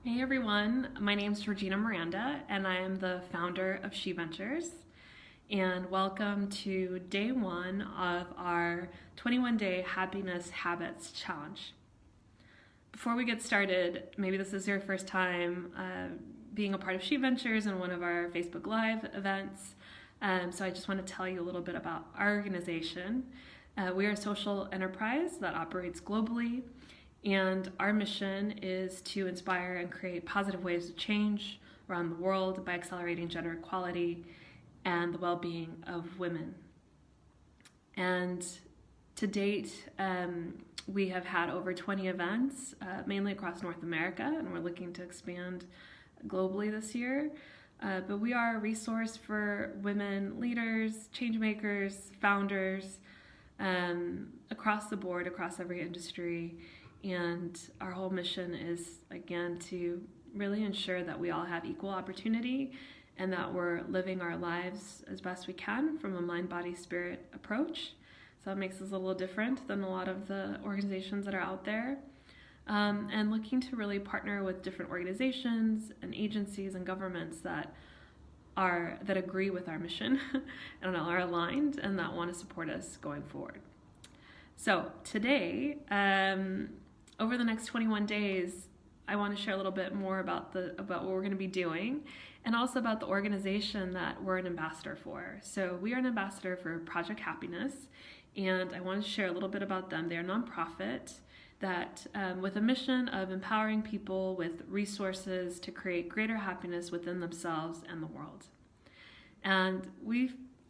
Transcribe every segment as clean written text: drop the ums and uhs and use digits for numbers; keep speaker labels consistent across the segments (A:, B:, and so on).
A: Hey everyone, my name is Georgina Miranda and I am the founder of She Ventures. And welcome to day one of our 21-day happiness habits challenge. Before we get started, maybe this is your first time being a part of She Ventures and one of our Facebook Live events. So I just want to tell you a little bit about our organization. We are a social enterprise that operates globally, and our mission is to inspire and create positive waves of change around the world by accelerating gender equality and the well-being of women. And to date, we have had over 20 events, mainly across North America, and we're looking to expand globally this year. But we are a resource for women leaders, change makers, founders, across the board, across every industry. And our whole mission is, again, to really ensure that we all have equal opportunity and that we're living our lives as best we can from a mind, body, spirit approach. So it makes us a little different than a lot of the organizations that are out there. And looking to really partner with different organizations and agencies and governments that agree with our mission and are aligned and that want to support us going forward. So today, over the next 21 days, I want to share a little bit more about what we're going to be doing, and also about the organization that we're an ambassador for. So we are an ambassador for Project Happiness, and I want to share a little bit about them. They're a nonprofit that, with a mission of empowering people with resources to create greater happiness within themselves and the world. And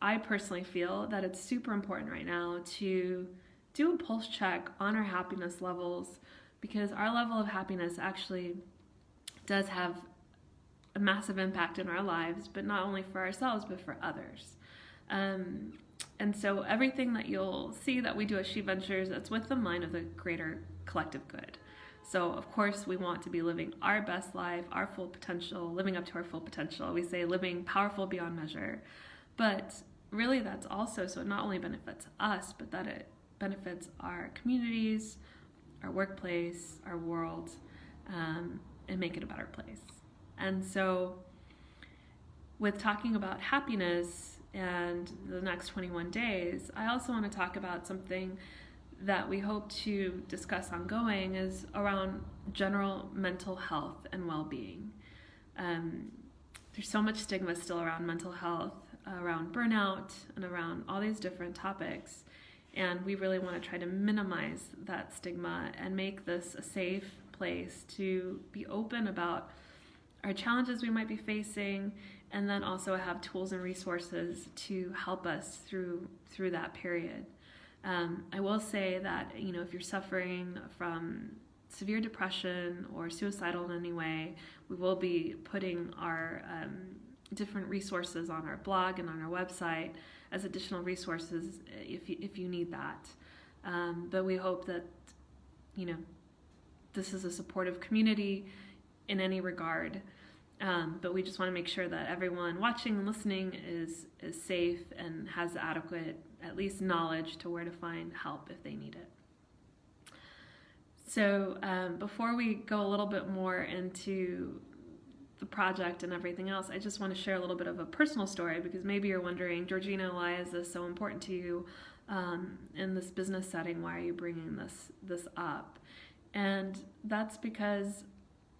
A: I personally feel that it's super important right now to do a pulse check on our happiness levels, because our level of happiness actually does have a massive impact in our lives, but not only for ourselves, but for others. And so everything that you'll see that we do at She Ventures, that's with the mind of the greater collective good. So of course we want to be living our best life, our full potential, living up to our full potential. We say living powerful beyond measure. But really that's also, so it not only benefits us, but that it benefits our communities, our workplace, our world, and make it a better place. And so with talking about happiness and the next 21 days, I also want to talk about something that we hope to discuss ongoing is around general mental health and well-being. There's so much stigma still around mental health, around burnout, and around all these different topics. And we really want to try to minimize that stigma and make this a safe place to be open about our challenges we might be facing, and then also have tools and resources to help us through that period. I will say that, if you're suffering from severe depression or suicidal in any way, we will be putting our different resources on our blog and on our website as additional resources if you need that. But we hope that, this is a supportive community in any regard. But we just want to make sure that everyone watching and listening is safe and has adequate, at least, knowledge to where to find help if they need it. So before we go a little bit more into the project and everything else, I just want to share a little bit of a personal story, because maybe you're wondering, Georgina, why is this so important to you in this business setting? Why are you bringing this up? And that's because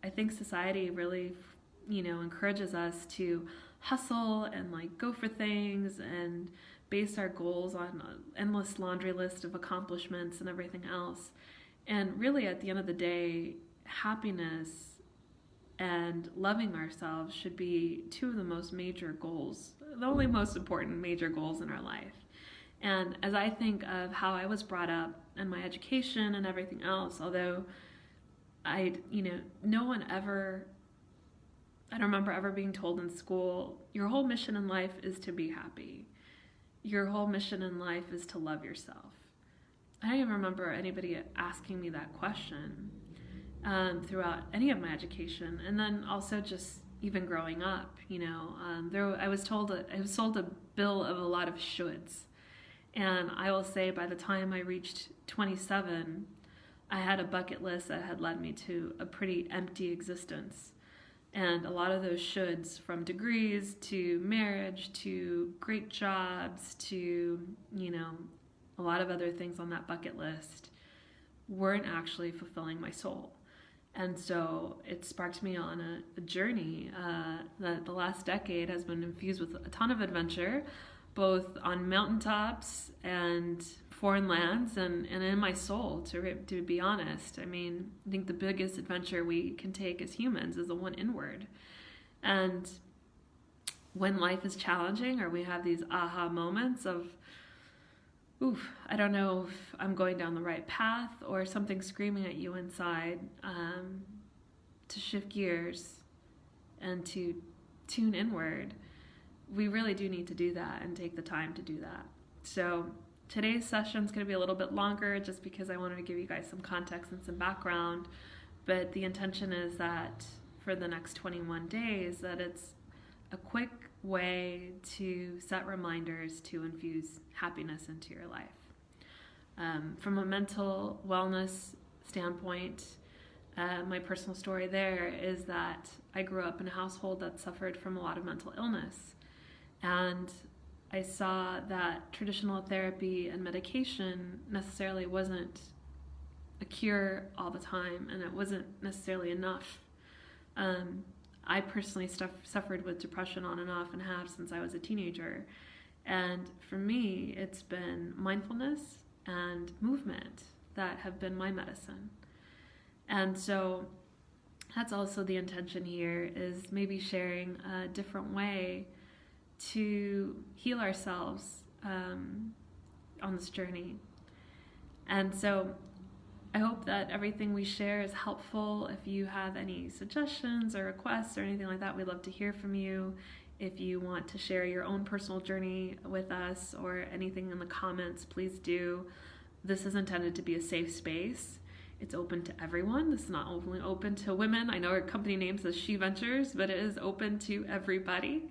A: I think society really, encourages us to hustle and go for things and base our goals on an endless laundry list of accomplishments and everything else. And really, at the end of the day, happiness and loving ourselves should be two of the most major goals, the only most important major goals in our life. And as I think of how I was brought up and my education and everything else, although I don't remember ever being told in school, your whole mission in life is to be happy. Your whole mission in life is to love yourself. I don't even remember anybody asking me that question throughout any of my education. And then also just even growing up, I was sold a bill of a lot of shoulds. And I will say, by the time I reached 27, I had a bucket list that had led me to a pretty empty existence. And a lot of those shoulds, from degrees to marriage to great jobs to, a lot of other things on that bucket list, weren't actually fulfilling my soul. And so it sparked me on a journey that the last decade has been infused with a ton of adventure, both on mountaintops and foreign lands and in my soul, to be honest. I mean, I think the biggest adventure we can take as humans is the one inward. And when life is challenging, or we have these aha moments of, oof, I don't know if I'm going down the right path, or something screaming at you inside, to shift gears and to tune inward, we really do need to do that and take the time to do that. So today's session is going to be a little bit longer, just because I wanted to give you guys some context and some background, but the intention is that for the next 21 days, that it's a quick way to set reminders to infuse happiness into your life. From a mental wellness standpoint, my personal story there is that I grew up in a household that suffered from a lot of mental illness. And I saw that traditional therapy and medication necessarily wasn't a cure all the time, and it wasn't necessarily enough. I personally suffered with depression on and off, and have since I was a teenager. And for me, it's been mindfulness and movement that have been my medicine. And so that's also the intention here, is maybe sharing a different way to heal ourselves on this journey. And so I hope that everything we share is helpful. If you have any suggestions or requests or anything like that, we'd love to hear from you. If you want to share your own personal journey with us or anything in the comments, please do. This is intended to be a safe space. It's open to everyone. This is not only open to women. I know our company name says She Ventures, but it is open to everybody.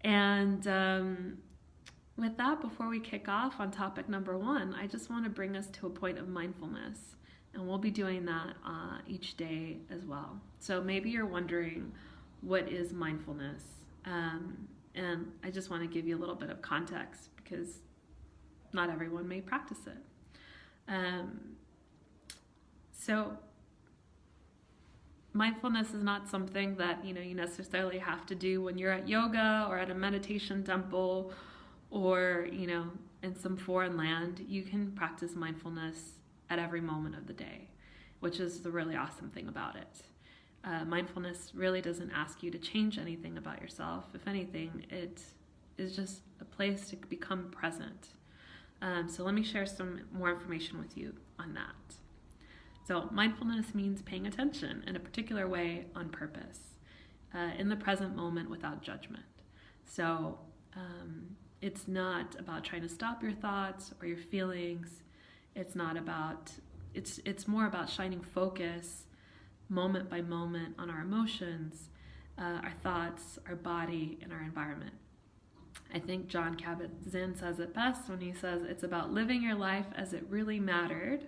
A: And with that, before we kick off on topic number 1, I just want to bring us to a point of mindfulness. And we'll be doing that each day as well. So maybe you're wondering, what is mindfulness? And I just want to give you a little bit of context, because not everyone may practice it. So mindfulness is not something that you necessarily have to do when you're at yoga or at a meditation temple, or in some foreign land. You can practice mindfulness at every moment of the day, which is the really awesome thing about it. Mindfulness really doesn't ask you to change anything about yourself. If anything, it is just a place to become present. So let me share some more information with you on that. So mindfulness means paying attention in a particular way on purpose, in the present moment without judgment. So it's not about trying to stop your thoughts or your feelings. It's more about shining focus moment by moment on our emotions, our thoughts, our body, and our environment. I think Jon Kabat-Zinn says it best when he says it's about living your life as it really mattered,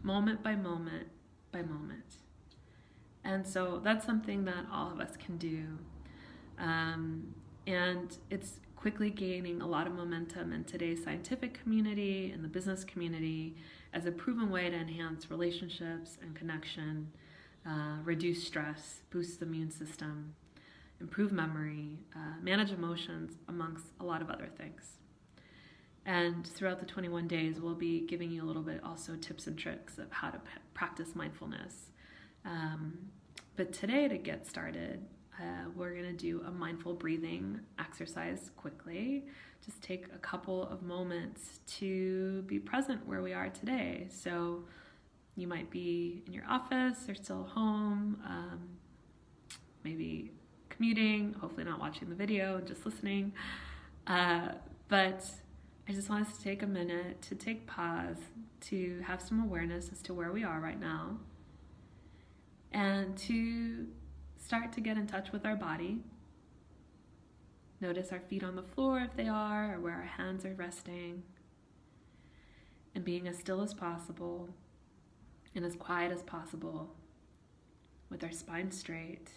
A: moment by moment by moment. And so that's something that all of us can do. And it's quickly gaining a lot of momentum in today's scientific community and the business community as a proven way to enhance relationships and connection, reduce stress, boost the immune system, improve memory, manage emotions, amongst a lot of other things. And throughout the 21 days, we'll be giving you a little bit also tips and tricks of how to practice mindfulness. But today, to get started, we're going to do a mindful breathing exercise quickly. Just take a couple of moments to be present where we are today. So you might be in your office or still home, maybe commuting, hopefully not watching the video and just listening. But I just want us to take a minute to take pause, to have some awareness as to where we are right now, and to start to get in touch with our body. Notice our feet on the floor if they are, or where our hands are resting, and being as still as possible. and as quiet as possible, with our spine straight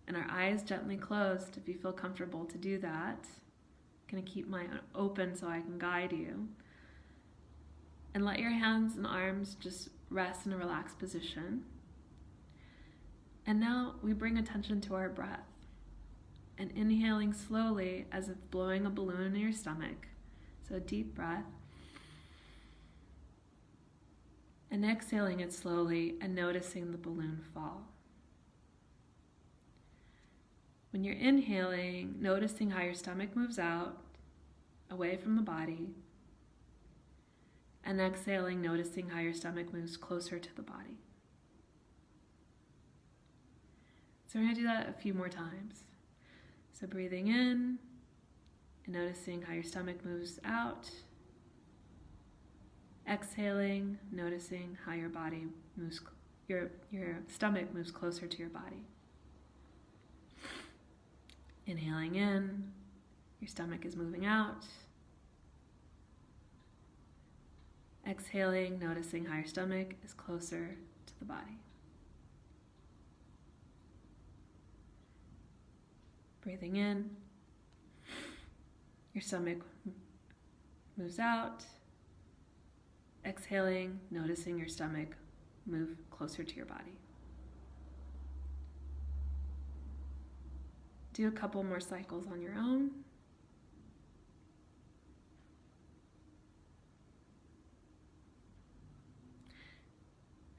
A: and our eyes gently closed if you feel comfortable to do that. I'm going to keep mine open so I can guide you. And let your hands and arms just rest in a relaxed position. And now we bring attention to our breath. And inhaling slowly as if blowing a balloon in your stomach. So a deep breath. And exhaling it slowly and noticing the balloon fall. When you're inhaling, noticing how your stomach moves out, away from the body. And exhaling, noticing how your stomach moves closer to the body. So we're going to do that a few more times. So breathing in and noticing how your stomach moves out. Exhaling, noticing how your body moves, your stomach moves closer to your body. Inhaling in, your stomach is moving out. Exhaling, noticing how your stomach is closer to the body. Breathing in, your stomach moves out. Exhaling, noticing your stomach move closer to your body. Do a couple more cycles on your own.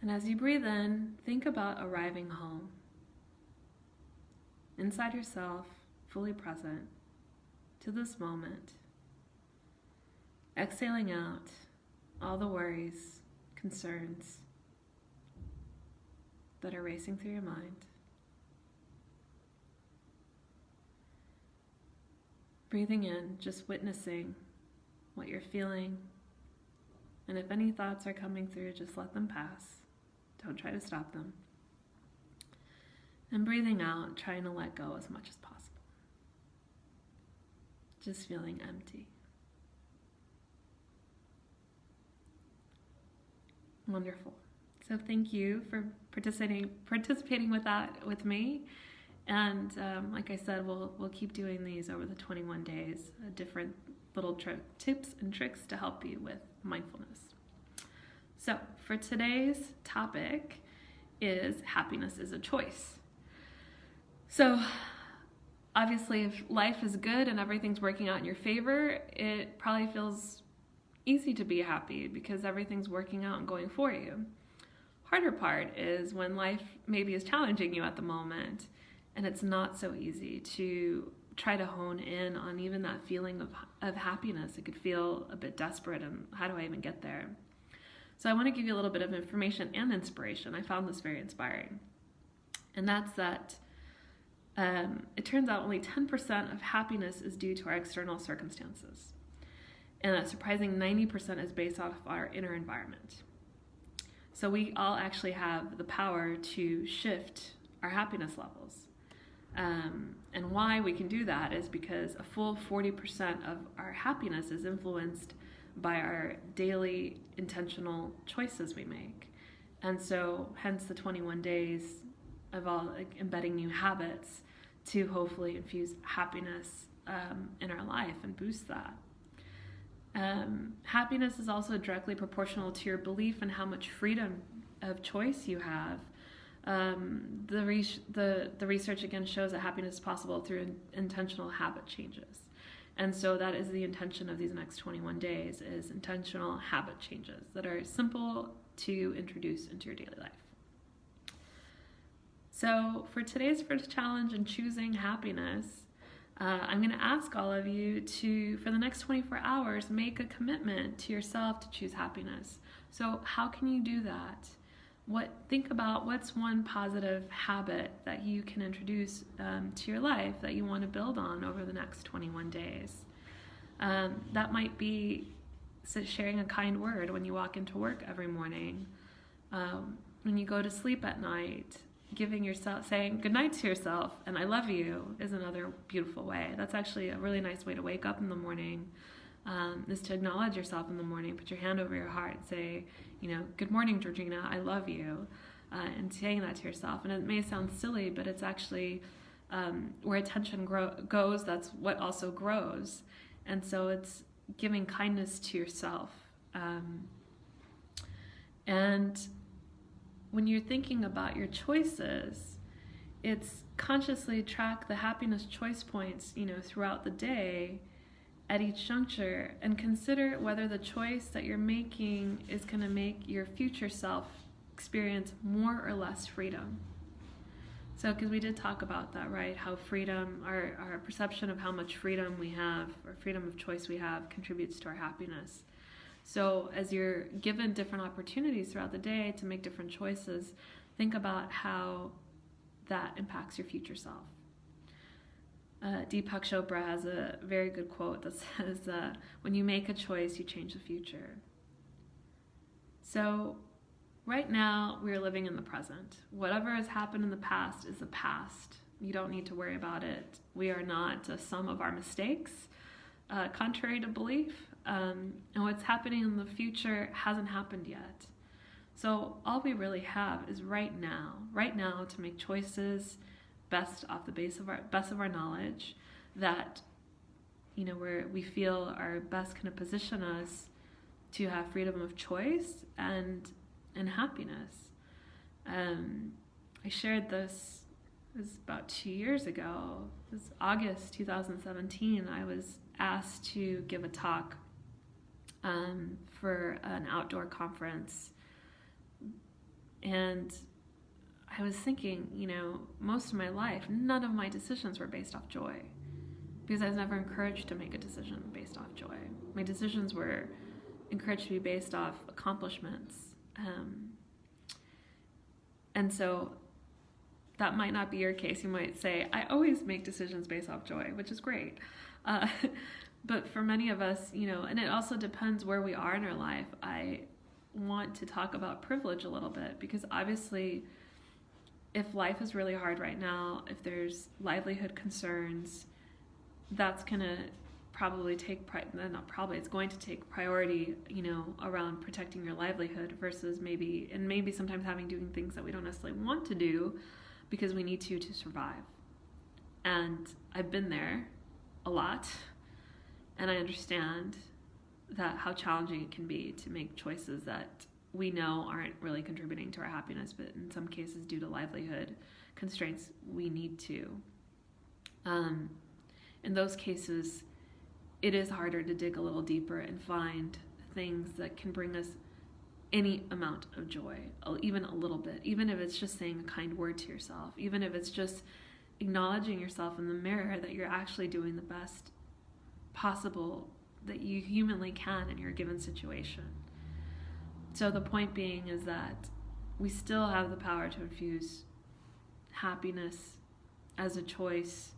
A: And as you breathe in, think about arriving home. Inside yourself, fully present to this moment. Exhaling out all the worries, concerns that are racing through your mind. Breathing in, just witnessing what you're feeling. And if any thoughts are coming through, just let them pass. Don't try to stop them. And breathing out, trying to let go as much as possible. Just feeling empty. Wonderful. So thank you for participating with that with me. And like I said, we'll keep doing these over the 21 days, different little tips and tricks to help you with mindfulness. So for today's topic is happiness is a choice. So obviously if life is good and everything's working out in your favor, it probably feels easy to be happy because everything's working out and going for you. Harder part is when life maybe is challenging you at the moment and it's not so easy to try to hone in on even that feeling of happiness. It could feel a bit desperate and how do I even get there? So I want to give you a little bit of information and inspiration. I found this very inspiring. And that's that it turns out only 10% of happiness is due to our external circumstances. And a surprising 90% is based off our inner environment. So we all actually have the power to shift our happiness levels. And why we can do that is because a full 40% of our happiness is influenced by our daily intentional choices we make. And so hence the 21 days of all embedding new habits to hopefully infuse happiness in our life and boost that. Happiness is also directly proportional to your belief in how much freedom of choice you have. The research again shows that happiness is possible through intentional habit changes. And so that is the intention of these next 21 days, is intentional habit changes that are simple to introduce into your daily life. So for today's first challenge in choosing happiness, I'm going to ask all of you to, for the next 24 hours, make a commitment to yourself to choose happiness. So how can you do that? Think about what's one positive habit that you can introduce to your life that you want to build on over the next 21 days. That might be sharing a kind word when you walk into work every morning, when you go to sleep at night. Saying goodnight to yourself and I love you is another beautiful way. That's actually a really nice way to wake up in the morning is to acknowledge yourself in the morning, put your hand over your heart, say, good morning, Georgina, I love you, and saying that to yourself. And it may sound silly, but it's actually where attention goes, that's what also grows. And so it's giving kindness to yourself. And when you're thinking about your choices, it's consciously track the happiness choice points, throughout the day at each juncture, and consider whether the choice that you're making is going to make your future self experience more or less freedom. So, because we did talk about that, right? How freedom, our perception of how much freedom we have, or freedom of choice we have, contributes to our happiness. So as you're given different opportunities throughout the day to make different choices, think about how that impacts your future self. Deepak Chopra has a very good quote that says, when you make a choice, you change the future. So right now, we're living in the present. Whatever has happened in the past is the past. You don't need to worry about it. We are not a sum of our mistakes, contrary to belief. And what's happening in the future hasn't happened yet. So all we really have is right now to make choices best off the best of our knowledge that, where we feel are best going to position us to have freedom of choice and happiness. I shared this, it was about 2 years ago. It was August 2017. I was asked to give a talk for an outdoor conference. And I was thinking, most of my life, none of my decisions were based off joy, because I was never encouraged to make a decision based off joy. My decisions were encouraged to be based off accomplishments. And so that might not be your case. You might say, I always make decisions based off joy, which is great. But for many of us, and it also depends where we are in our life. I want to talk about privilege a little bit, because obviously if life is really hard right now, if there's livelihood concerns, that's going to probably it's going to take priority, around protecting your livelihood versus maybe sometimes doing things that we don't necessarily want to do because we need to survive. And I've been there a lot, and I understand that how challenging it can be to make choices that we know aren't really contributing to our happiness, but in some cases, due to livelihood constraints, we need to. In those cases, it is harder to dig a little deeper and find things that can bring us any amount of joy, even a little bit, even if it's just saying a kind word to yourself, even if it's just acknowledging yourself in the mirror that you're actually doing the best possible that you humanly can in your given situation. So the point being is that we still have the power to infuse happiness as a choice,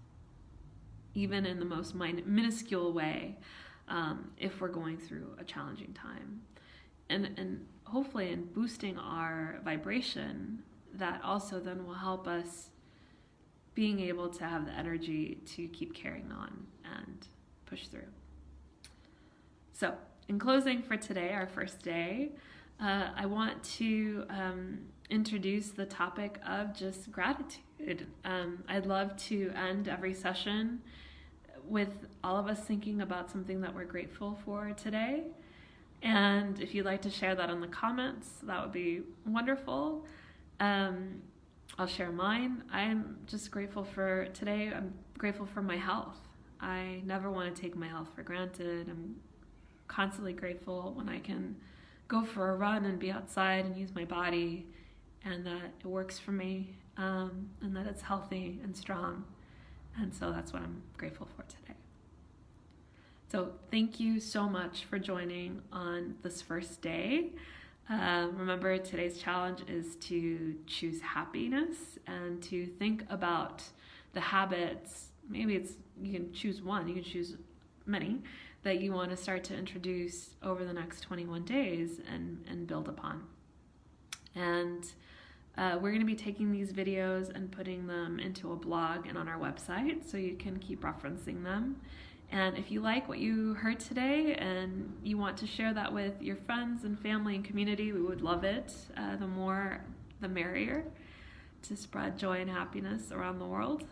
A: even in the most minuscule way, if we're going through a challenging time. And hopefully in boosting our vibration, that also then will help us being able to have the energy to keep carrying on and push through. So in closing for today, our first day, I want to introduce the topic of just gratitude. I'd love to end every session with all of us thinking about something that we're grateful for today. And if you'd like to share that in the comments, that would be wonderful. I'll share mine. I'm just grateful for today. I'm grateful for my health. I never want to take my health for granted. I'm constantly grateful when I can go for a run and be outside and use my body, and that it works for me, and that it's healthy and strong. And so that's what I'm grateful for today. So thank you so much for joining on this first day. Remember, today's challenge is to choose happiness and to think about the habits. Maybe you can choose one, you can choose many, that you want to start to introduce over the next 21 days and build upon. And we're going to be taking these videos and putting them into a blog and on our website, so you can keep referencing them. And if you like what you heard today and you want to share that with your friends and family and community, we would love it. The more, the merrier, to spread joy and happiness around the world.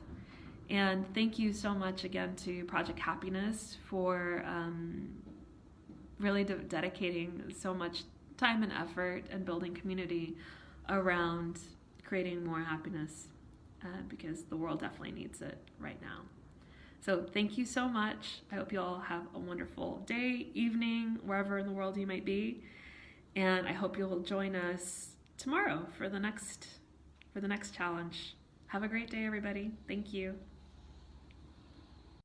A: And thank you so much again to Project Happiness for really dedicating so much time and effort and building community around creating more happiness, because the world definitely needs it right now. So thank you so much. I hope you all have a wonderful day, evening, wherever in the world you might be. And I hope you'll join us tomorrow for the next challenge. Have a great day, everybody. Thank you.